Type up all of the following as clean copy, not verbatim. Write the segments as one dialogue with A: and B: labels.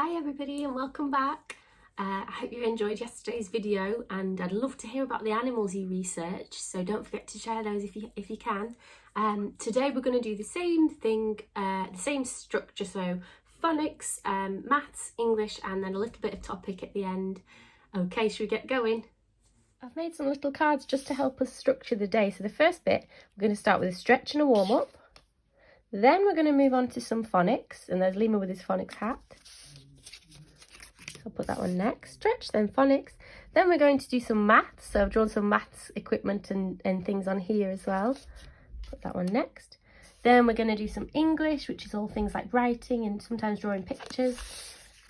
A: Hi everybody and welcome back. I hope you enjoyed yesterday's video and I'd love to hear about the animals you researched, so don't forget to share those if you can. Today we're going to do the same thing, the same structure, so phonics, maths, English and then a little bit of topic at the end. Okay, should we get going? I've made some little cards just to help us structure the day. So the first bit, we're going to start with a stretch and a warm-up. Then we're going to move on to some phonics, and there's Lima with his phonics hat. So I'll put that one next. Stretch, then phonics. Then we're going to do some maths. So I've drawn some maths equipment and things on here as well. Put that one next. Then we're going to do some English, which is all things like writing and sometimes drawing pictures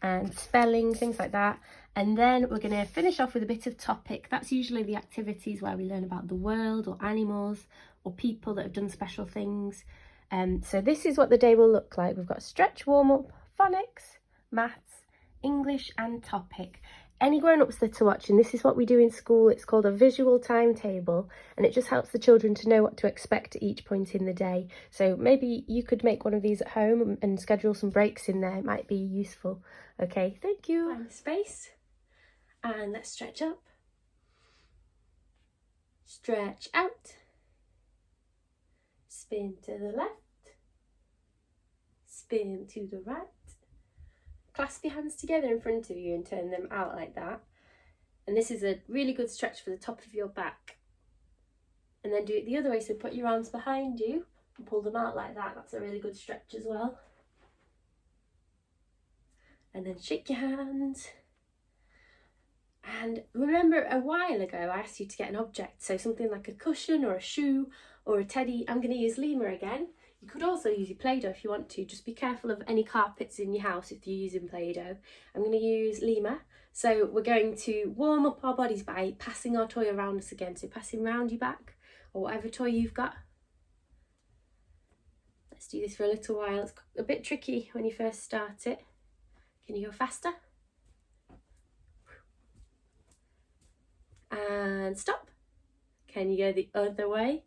A: and spelling, things like that. And then we're going to finish off with a bit of topic. That's usually the activities where we learn about the world or animals or people that have done special things. So this is what the day will look like. We've got stretch, warm-up, phonics, maths, English and topic. Any grown-ups that are watching, this is what we do in school. It's called a visual timetable, and it just helps the children to know what to expect at each point in the day. So maybe you could make one of these at home and schedule some breaks in there. It might be useful. Okay, thank you. Find the space and let's stretch up. Stretch out. Spin to the left. Spin to the right. Clasp your hands together in front of you and turn them out like that. And this is a really good stretch for the top of your back. And then do it the other way, so put your arms behind you and pull them out like that. That's a really good stretch as well. And then shake your hands. And remember, a while ago I asked you to get an object, so something like a cushion or a shoe or a teddy. I'm going to use Lima again. You could also use your Play-Doh if you want to. Just be careful of any carpets in your house if you're using Play-Doh. I'm going to use Lima. So we're going to warm up our bodies by passing our toy around us again. So passing round your back or whatever toy you've got. Let's do this for a little while. It's a bit tricky when you first start it. Can you go faster? And stop. Can you go the other way?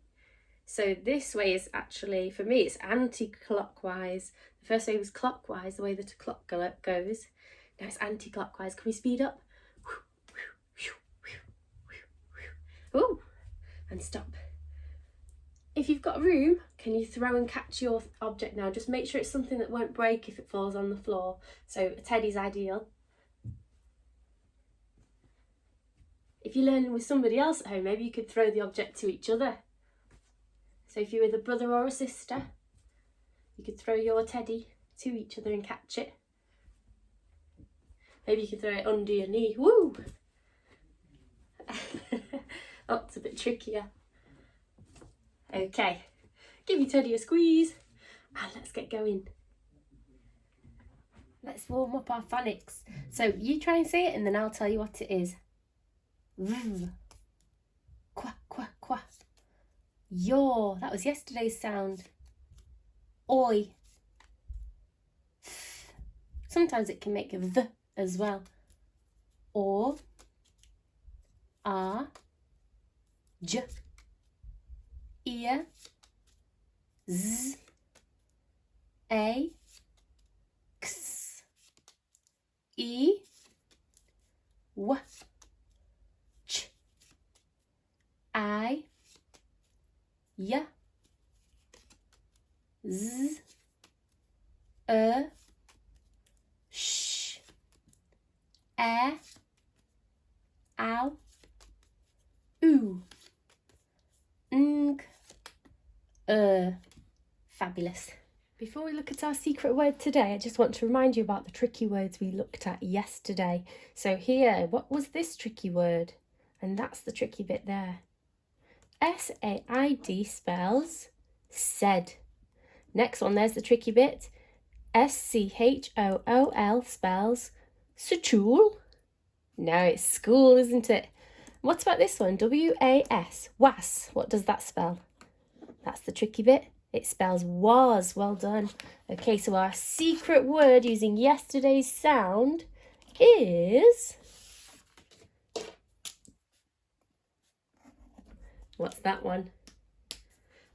A: So this way is actually, for me, it's anti-clockwise. The first way was clockwise, the way that a clock goes. Now it's anti-clockwise. Can we speed up? Ooh, and stop. If you've got room, can you throw and catch your object now? Just make sure it's something that won't break if it falls on the floor. So a teddy's ideal. If you're learning with somebody else at home, maybe you could throw the object to each other. So if you're with a brother or a sister, you could throw your teddy to each other and catch it. Maybe you could throw it under your knee. Woo! That's a bit trickier. Okay, give your teddy a squeeze and let's get going. Let's warm up our phonics. So you try and say it and then I'll tell you what it is. V. Qua, qua, qua. Yaw. That was yesterday's sound. Oi. Th. Sometimes it can make a th as well. Or. Ah. J. Ear. Z. A. X. E. W. Ch. I. Y. Z. Sh. E. Ow. Oo. Ng. Fabulous. Before we look at our secret word today, I just want to remind you about the tricky words we looked at yesterday. So here, what was this tricky word? And that's the tricky bit there. S-A-I-D spells said. Next one, there's the tricky bit. S-C-H-O-O-L spells school. No, it's school, isn't it? What about this one? W-A-S, was. What does that spell? That's the tricky bit. It spells was. Well done. Okay, so our secret word using yesterday's sound is... What's that one?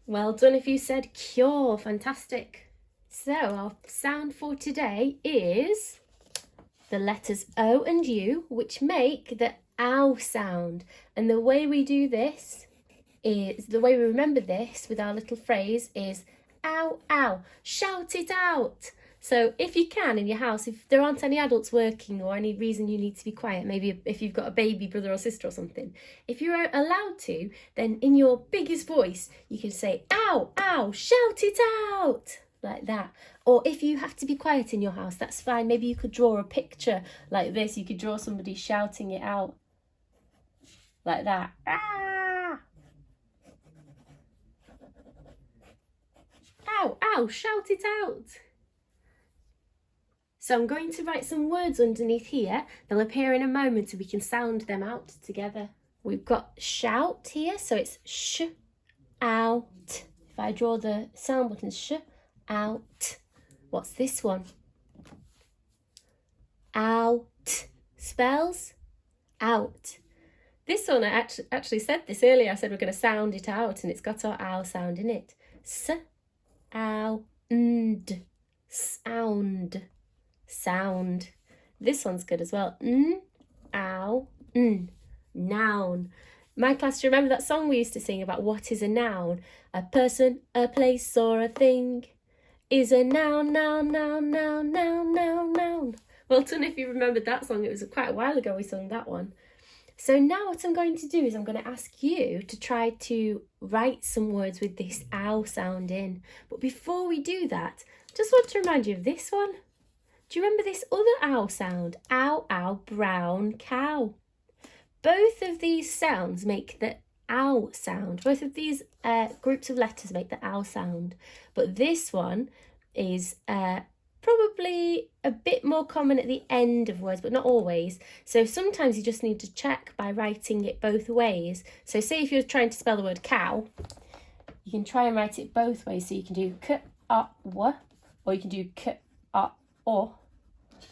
A: Well done if you said cure. Fantastic. So our sound for today is the letters O and U, which make the ow sound. And the way we do this is, the way we remember this with our little phrase is ow, ow, shout it out. So if you can in your house, if there aren't any adults working or any reason you need to be quiet, maybe if you've got a baby brother or sister or something, if you're allowed to, then in your biggest voice, you can say, ow, ow, shout it out, like that. Or if you have to be quiet in your house, that's fine. Maybe you could draw a picture like this. You could draw somebody shouting it out like that. Ah! Ow, ow, shout it out. So I'm going to write some words underneath here. They'll appear in a moment so we can sound them out together. We've got shout here, so it's sh, out. If I draw the sound buttons, sh, out. What's this one? Out. Spells out. This one, I actually said this earlier. I said we're going to sound it out, and it's got our ow sound in it. S, ow, and, sound. Sound. This one's good as well. N, ow, n, noun. My class, do you remember that song we used to sing about what is a noun? A person, a place, or a thing is a noun, noun, noun, noun, noun, noun, noun. Well done if you remembered that song. It was quite a while ago we sung that one. So now what I'm going to do is I'm going to ask you to try to write some words with this ow sound in. But before we do that, I just want to remind you of this one. Do you remember this other ow sound? Ow, ow, brown cow. Both of these sounds make the ow sound. Both of these groups of letters make the ow sound. But this one is probably a bit more common at the end of words, but not always. So sometimes you just need to check by writing it both ways. So say if you're trying to spell the word cow, you can try and write it both ways. So you can do k-a-w, or you can do k-a-o,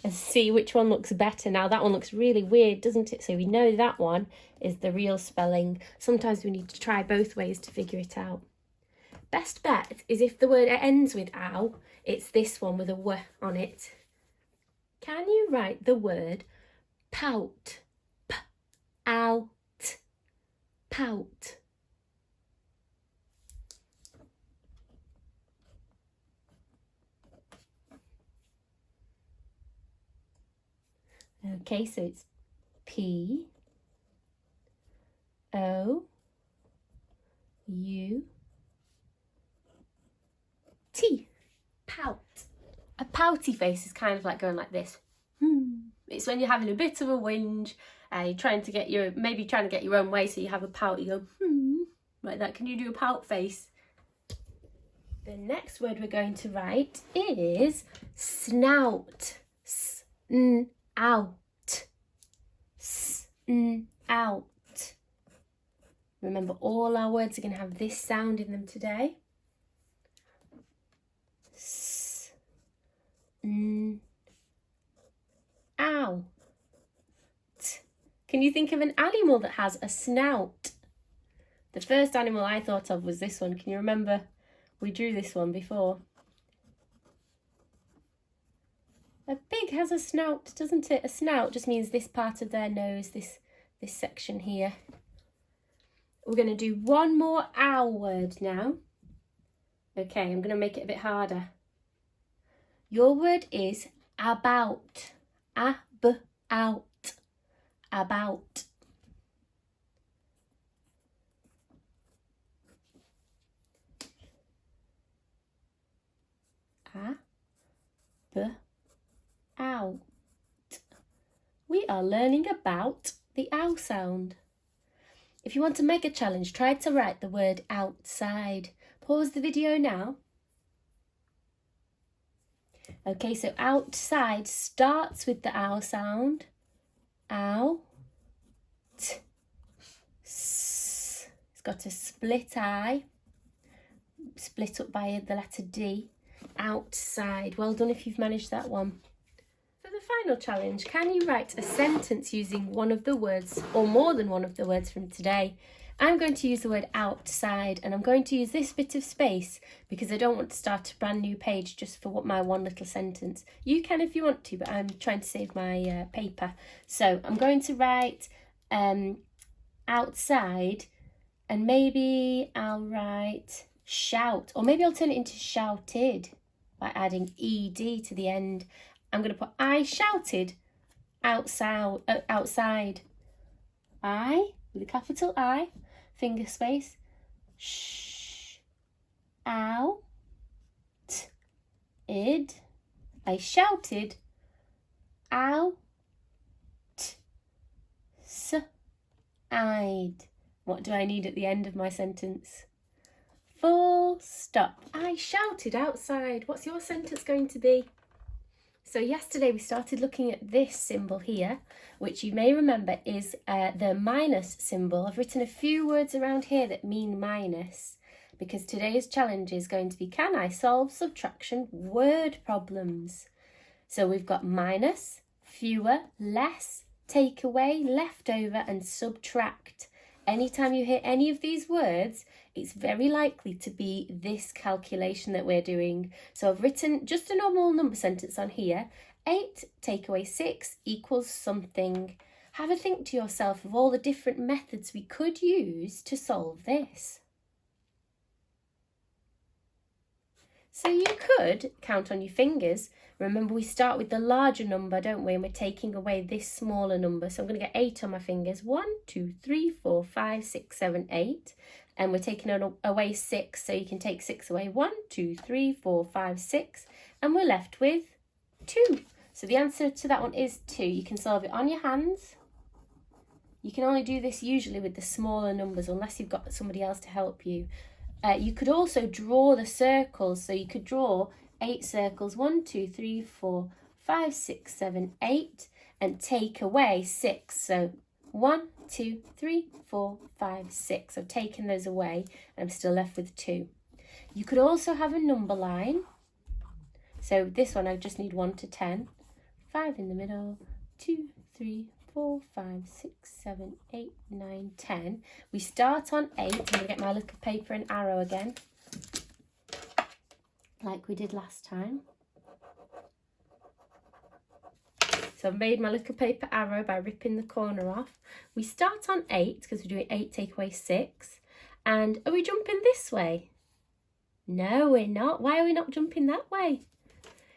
A: and see which one looks better. Now that one looks really weird, doesn't it? So we know that one is the real spelling. Sometimes we need to try both ways to figure it out. Best bet is if the word ends with ow, it's this one with a w on it. Can you write the word pout? P-out. Pout. Okay, so it's P-O-U-T. Pout. A pouty face is kind of like going like this. It's when you're having a bit of a whinge, you're trying to get your own way, so you have a pout, you go like that. Can you do a pout face? The next word we're going to write is snout. Out. Out. Remember, all our words are going to have this sound in them today. Ow. Can you think of an animal that has a snout? The first animal I thought of was this one. Can you remember? We drew this one before. A pig has a snout, doesn't it? A snout just means this part of their nose, this section here. We're going to do one more ow word now. Okay, I'm going to make it a bit harder. Your word is about. A-b-out. About. A-b-out. We are learning about the ow sound. If you want to make a challenge, try to write the word outside. Pause the video now. Okay, so outside starts with the ow sound. Ow. T. S. It's got a split I. Split up by the letter D. Outside. Well done if you've managed that one. For the final challenge, can you write a sentence using one of the words or more than one of the words from today? I'm going to use the word outside, and I'm going to use this bit of space because I don't want to start a brand new page just for my one little sentence. You can if you want to, but I'm trying to save my paper. So I'm going to write outside, and maybe I'll write shout, or maybe I'll turn it into shouted by adding ed to the end. I'm going to put I shouted outside. I, with a capital I, finger space, out, id. I shouted out, side. What do I need at the end of my sentence? Full stop. I shouted outside. What's your sentence going to be? So yesterday we started looking at this symbol here, which you may remember is the minus symbol. I've written a few words around here that mean minus, because today's challenge is going to be, can I solve subtraction word problems? So we've got minus, fewer, less, take away, leftover, and subtract. Anytime you hear any of these words, it's very likely to be this calculation that we're doing. So I've written just a normal number sentence on here. 8 take away 6 equals something. Have a think to yourself of all the different methods we could use to solve this. So you could count on your fingers. Remember, we start with the larger number, don't we? And we're taking away this smaller number. So I'm going to get 8 on my fingers. 1, 2, 3, 4, 5, 6, 7, 8. And we're taking away 6, so you can take 6 away. 1, 2, 3, 4, 5, 6. And we're left with 2. So the answer to that one is 2. You can solve it on your hands. You can only do this usually with the smaller numbers, unless you've got somebody else to help you. You could also draw the circles. So you could draw 8 circles, 1, 2, 3, 4, 5, 6, 7, 8, and take away 6. So 1, 2, 3, 4, 5, 6. I've taken those away and I'm still left with 2. You could also have a number line. So this one I just need 1 to 10. 5 in the middle, 2, 3, 4, 5, 6, 7, 8, 9, 10. We start on 8. I'm going to get my little paper and arrow again, like we did last time. So I've made my little paper arrow by ripping the corner off. We start on 8 because we're doing 8 take away 6. And are we jumping this way? No, we're not. Why are we not jumping that way?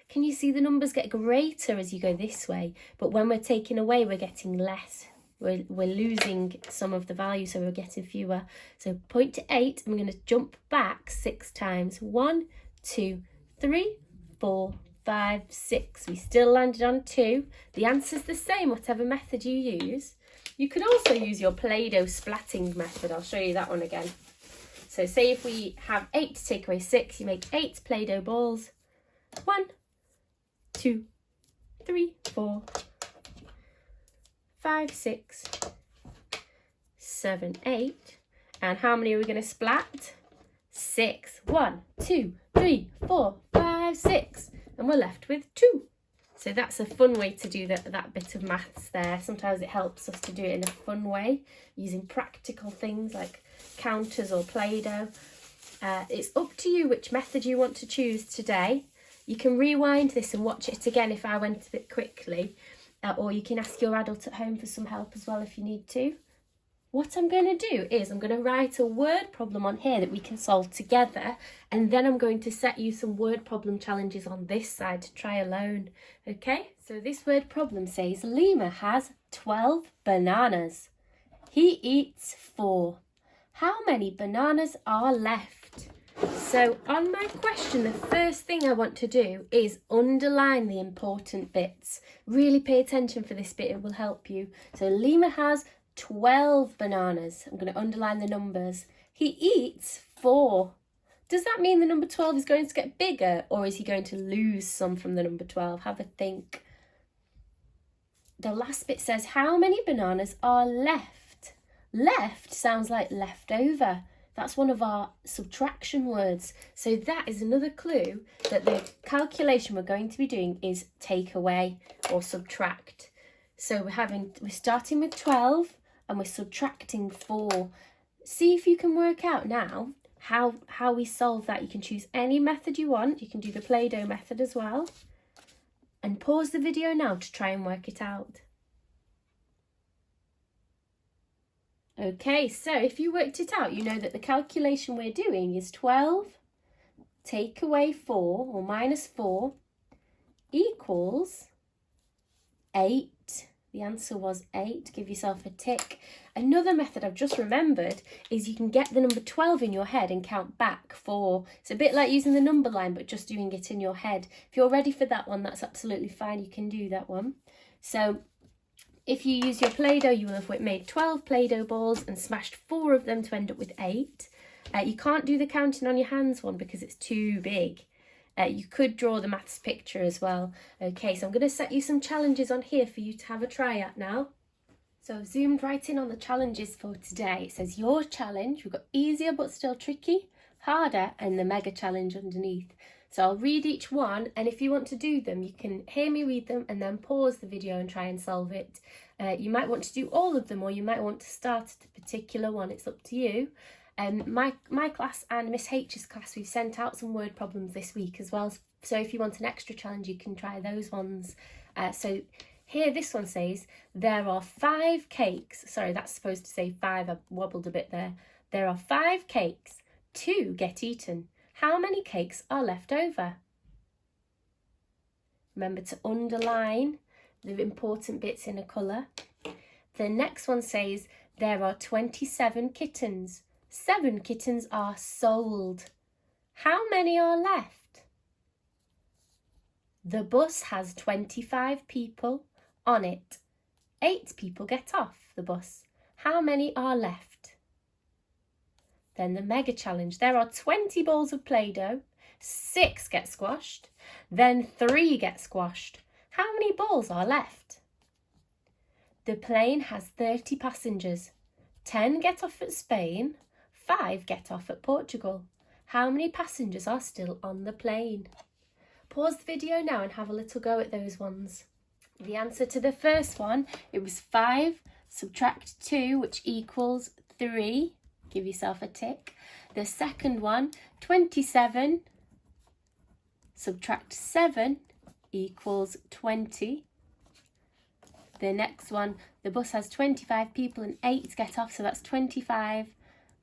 A: Can you see the numbers get greater as you go this way? But when we're taking away, we're getting less. We're losing some of the value, so we're getting fewer. So point to 8, and we're going to jump back 6 times. 1, 2, 3, 4, 5, 6. We still landed on 2. The answer's the same, whatever method you use. You can also use your Play-Doh splatting method. I'll show you that one again. So say if we have 8 to take away 6, you make 8 Play-Doh balls. 1, 2, 3, 4, 5, 6, 7, 8. And how many are we going to splat? 6. 1, 2, 3, 4, 5, 6. And we're left with 2. So that's a fun way to do that bit of maths there. Sometimes it helps us to do it in a fun way, using practical things like counters or Play-Doh. It's up to you which method you want to choose today. You can rewind this and watch it again if I went a bit quickly, or you can ask your adult at home for some help as well if you need to. What I'm going to do is I'm going to write a word problem on here that we can solve together, and then I'm going to set you some word problem challenges on this side to try alone. Okay, so this word problem says Lima has 12 bananas. He eats 4. How many bananas are left? So on my question, the first thing I want to do is underline the important bits. Really pay attention for this bit, it will help you. So Lima has 12 bananas. I'm going to underline the numbers. He eats 4. Does that mean the number 12 is going to get bigger, or is he going to lose some from the number 12? Have a think. The last bit says, how many bananas are left? Left sounds like leftover. That's one of our subtraction words. So that is another clue that the calculation we're going to be doing is take away or subtract. So we're starting with 12 and we're subtracting 4. see if you can work out now how we solve that. You can choose any method you want. You can do the Play-Doh method as well. And pause the video now to try and work it out. Okay, so if you worked it out, you know that the calculation we're doing is 12 take away 4 or minus 4 equals 8. The answer was 8. Give yourself a tick. Another method I've just remembered is you can get the number 12 in your head and count back 4. It's a bit like using the number line, but just doing it in your head. If you're ready for that one, that's absolutely fine. You can do that one. So if you use your Play-Doh, you will have made 12 Play-Doh balls and smashed 4 of them to end up with 8. You can't do the counting on your hands one because it's too big. You could draw the maths picture as well. Okay, so I'm going to set you some challenges on here for you to have a try at now. So I've zoomed right in on the challenges for today. It says your challenge. We've got easier but still tricky, harder, and the mega challenge underneath. So I'll read each one, and if you want to do them, you can hear me read them and then pause the video and try and solve it. You might want to do all of them, or you might want to start at a particular one. It's up to you. My class and Miss H's class, we've sent out some word problems this week as well. So if you want an extra challenge, you can try those ones. So here, this one says, there are 5 cakes. Sorry, that's supposed to say 5. I wobbled a bit there. There are 5 cakes. 2 get eaten. How many cakes are left over? Remember to underline the important bits in a colour. The next one says, there are 27 kittens. 7 kittens are sold. How many are left? The bus has 25 people on it. 8 people get off the bus. How many are left? Then the mega challenge. There are 20 balls of Play-Doh. 6 get squashed. Then 3 get squashed. How many balls are left? The plane has 30 passengers. 10 get off at Spain. 5 get off at Portugal. How many passengers are still on the plane? Pause the video now and have a little go at those ones. The answer to the first one, it was 5 subtract 2, which equals 3. Give yourself a tick. The second one, 27 subtract 7 equals 20. The next one, the bus has 25 people and 8 get off, so that's 25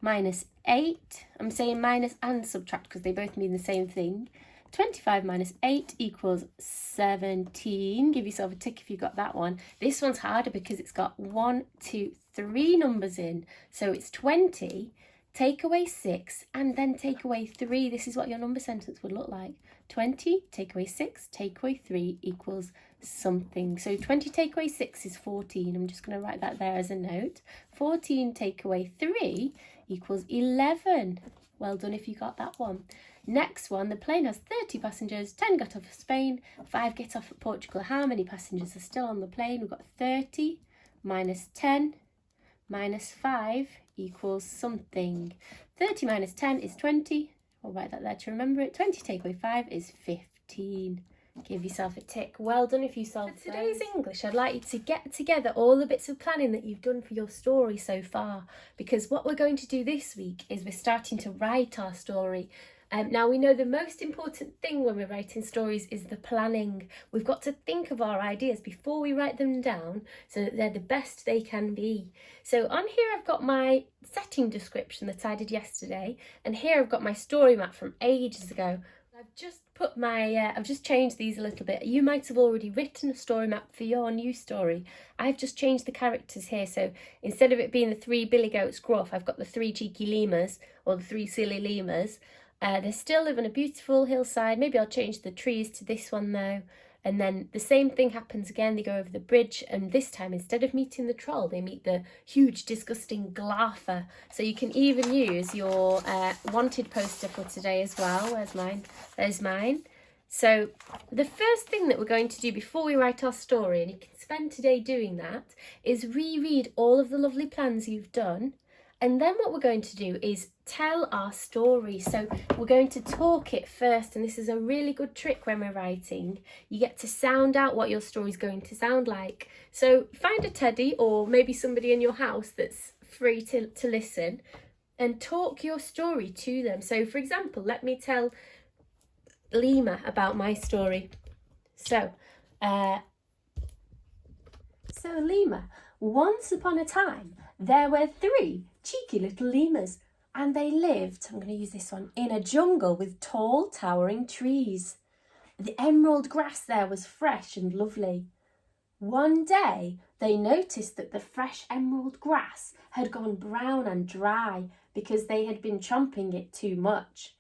A: minus 8. I'm saying minus and subtract because they both mean the same thing. 25 minus 8 equals 17. Give yourself a tick if you got that one. This one's harder because it's got 1, 2, 3 numbers in. So it's 20, take away 6, and then take away 3. This is what your number sentence would look like. 20, take away 6, take away 3 equals something. So 20 take away 6 is 14. I'm just going to write that there as a note. 14 take away 3 equals 11. Well done if you got that one. Next one, the plane has 30 passengers, 10 get off at Spain, 5 get off at Portugal. How many passengers are still on the plane? We've got 30 minus 10 minus 5 equals something. 30 minus 10 is 20. I'll write that there to remember it. 20 take away 5 is 15. Give yourself a tick. Well done if you solved for today's English. I'd like you to get together all the bits of planning that you've done for your story so far, because what we're going to do this week is we're starting to write our story. Now, we know the most important thing when we're writing stories is the planning. We've got to think of our ideas before we write them down so that they're the best they can be. So on here I've got my setting description that I did yesterday, and here I've got my story map from ages ago. I've just put my, I've just changed these a little bit. You might have already written a story map for your new story. I've just changed the characters here. So instead of it being the 3 billy goats gruff, I've got the 3 cheeky lemurs, or the 3 silly lemurs. They still live on a beautiful hillside. Maybe I'll change the trees to this one though. And then the same thing happens again. They go over the bridge, and this time instead of meeting the troll, they meet the huge disgusting Glarfer. So you can even use your wanted poster for today as well. Where's mine? There's mine. So the first thing that we're going to do before we write our story, and you can spend today doing that, is reread all of the lovely plans you've done. And then what we're going to do is tell our story. So we're going to talk it first, and this is a really good trick when we're writing. You get to sound out what your story's going to sound like. So find a teddy, or maybe somebody in your house that's free to listen. and talk your story to them. So for example, let me tell Lima about my story. So Lima, once upon a time, there were 3 cheeky little lemurs, and they lived, I'm going to use this one, in a jungle with tall, towering trees. The emerald grass there was fresh and lovely. One day, they noticed that the fresh emerald grass had gone brown and dry because they had been chomping it too much.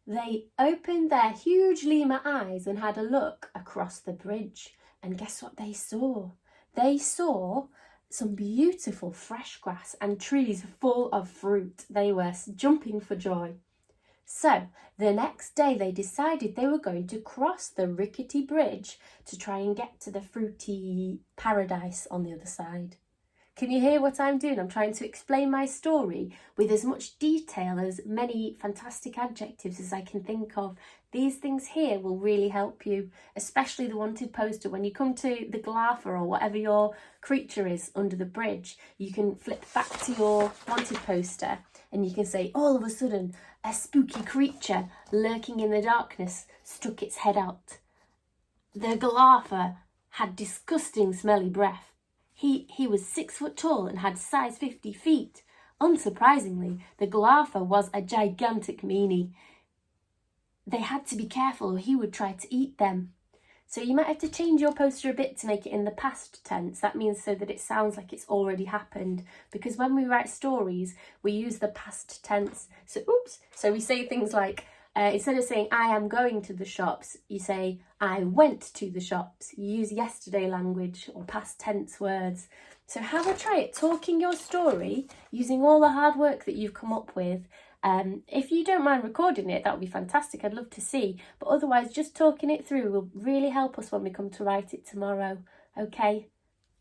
A: They opened their huge lemur eyes and had a look across the bridge. And guess what they saw? They saw some beautiful fresh grass and trees full of fruit. They were jumping for joy. So the next day they decided they were going to cross the rickety bridge to try and get to the fruity paradise on the other side. Can you hear what I'm doing? I'm trying to explain my story with as much detail, as many fantastic adjectives as I can think of. These things here will really help you, especially the wanted poster. When you come to the Glafa or whatever your creature is under the bridge, you can flip back to your wanted poster and you can say, all of a sudden, a spooky creature lurking in the darkness stuck its head out. The Glafa had disgusting smelly breath. He was 6 foot tall and had size 50 feet. Unsurprisingly, the Glafa was a gigantic meanie. They had to be careful or he would try to eat them. So you might have to change your poster a bit to make it in the past tense. That means so that it sounds like it's already happened. Because when we write stories, we use the past tense. So we say things like, instead of saying I am going to the shops, you say I went to the shops. You use yesterday language or past tense words. So have a try at talking your story using all the hard work that you've come up with. If you don't mind recording it, that would be fantastic. I'd love to see. But otherwise, just talking it through will really help us when we come to write it tomorrow. Okay?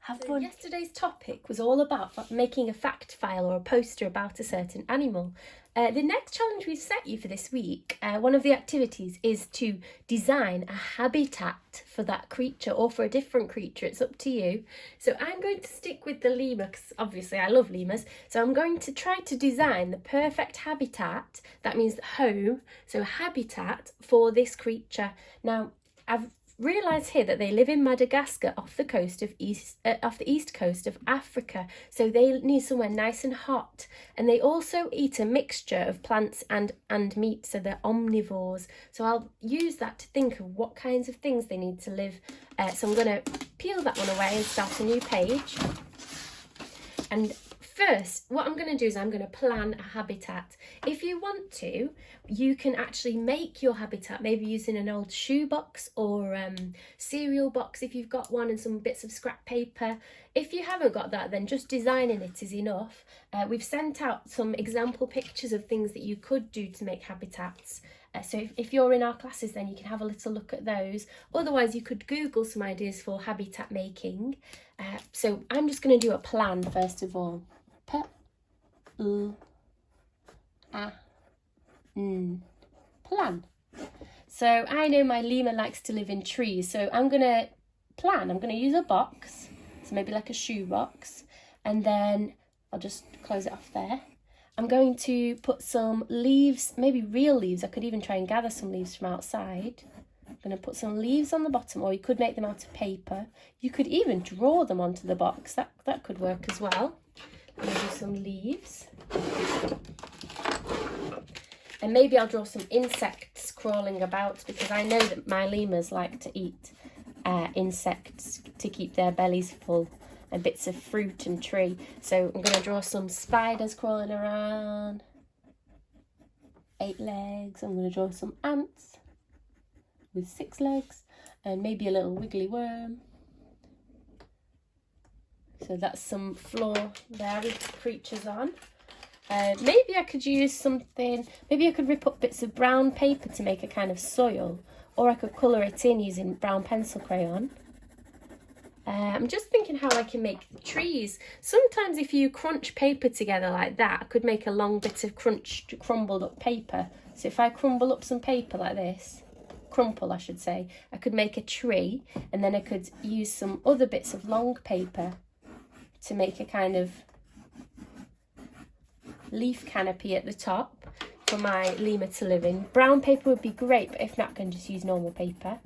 A: Have fun. Yesterday's topic was all about making a fact file or a poster about a certain animal. The next challenge we've set you for this week, one of the activities is to design a habitat for that creature or for a different creature. It's up to you. So I'm going to stick with the lemur because obviously I love lemurs. So I'm going to try to design the perfect habitat. That means home. So habitat for this creature. Now, I've realised here that they live in Madagascar off the east coast of Africa, so they need somewhere nice and hot, and they also eat a mixture of plants and meat, so they're omnivores. So I'll use that to think of what kinds of things they need to live. So I'm going to peel that one away and start a new page. And first, what I'm going to do is I'm going to plan a habitat. If you want to, you can actually make your habitat, maybe using an old shoebox or cereal box if you've got one, and some bits of scrap paper. If you haven't got that, then just designing it is enough. We've sent out some example pictures of things that you could do to make habitats. So if you're in our classes, then you can have a little look at those. Otherwise, you could Google some ideas for habitat making. So I'm just going to do a plan first of all. Plan. So I know my lemur likes to live in trees, so I'm going to plan. I'm going to use a box, so maybe like a shoe box, and then I'll just close it off there. I'm going to put some leaves, maybe real leaves. I could even try and gather some leaves from outside. I'm going to put some leaves on the bottom, or you could make them out of paper. You could even draw them onto the box. That could work as well. I'm going to do some leaves. And maybe I'll draw some insects crawling about, because I know that my lemurs like to eat insects to keep their bellies full, and bits of fruit and tree. So I'm going to draw some spiders crawling around. 8 legs. I'm going to draw some ants with 6 legs, and maybe a little wiggly worm. So that's some floor there with creatures on. Maybe I could use something, maybe I could rip up bits of brown paper to make a kind of soil, or I could colour it in using brown pencil crayon. I'm just thinking how I can make the trees. Sometimes if you crunch paper together like that, I could make a long bit of crumbled up paper. So if I crumble up some paper like this, crumple I should say, I could make a tree, and then I could use some other bits of long paper to make a kind of leaf canopy at the top for my lemur to live in. Brown paper would be great, but if not, I can just use normal paper.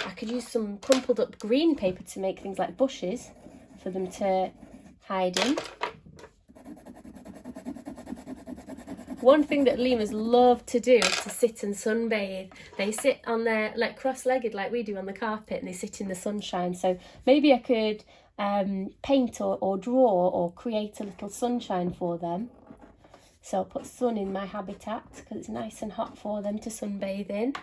A: I could use some crumpled up green paper to make things like bushes for them to hide in. One thing that lemurs love to do is to sit and sunbathe. They sit on their, like, cross-legged like we do on the carpet, and they sit in the sunshine. So maybe I could paint or draw or create a little sunshine for them. So I'll put sun in my habitat because it's nice and hot for them to sunbathe in.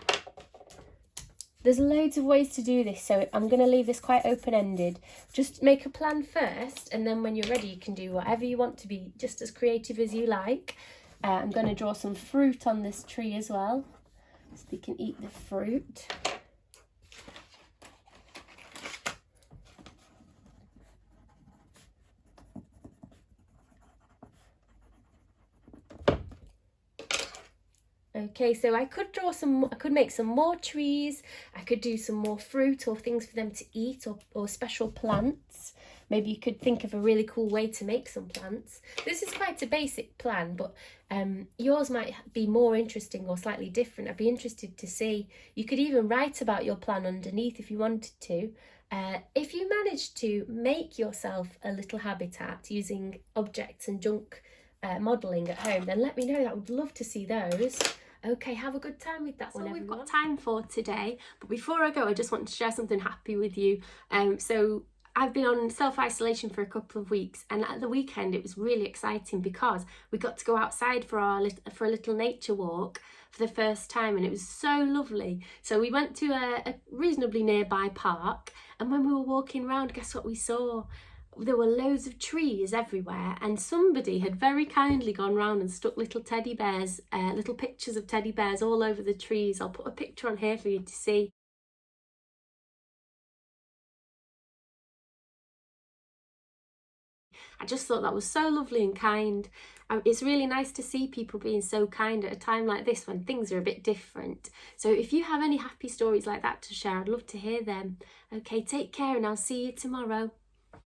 A: There's loads of ways to do this, so I'm going to leave this quite open-ended. Just make a plan first, and then when you're ready you can do whatever you want to be, just as creative as you like. I'm going to draw some fruit on this tree as well, so they can eat the fruit. Okay, so I could make some more trees, I could do some more fruit or things for them to eat, or special plants. Maybe you could think of a really cool way to make some plants. This is quite a basic plan, but yours might be more interesting or slightly different. I'd be interested to see. You could even write about your plan underneath if you wanted to. If you managed to make yourself a little habitat using objects and junk modelling at home, then let me know. I would love to see those. Okay, have a good time with that one, everyone. That's all we've got time for today. But before I go, I just want to share something happy with you. So I've been on self-isolation for a couple of weeks, and at the weekend it was really exciting because we got to go outside for a little nature walk for the first time, and it was so lovely. So we went to a reasonably nearby park, and when we were walking around, guess what we saw? There were loads of trees everywhere, and somebody had very kindly gone round and stuck little teddy bears, little pictures of teddy bears all over the trees. I'll put a picture on here for you to see. I just thought that was so lovely and kind. It's really nice to see people being so kind at a time like this when things are a bit different. So if you have any happy stories like that to share, I'd love to hear them. Okay, take care, and I'll see you tomorrow.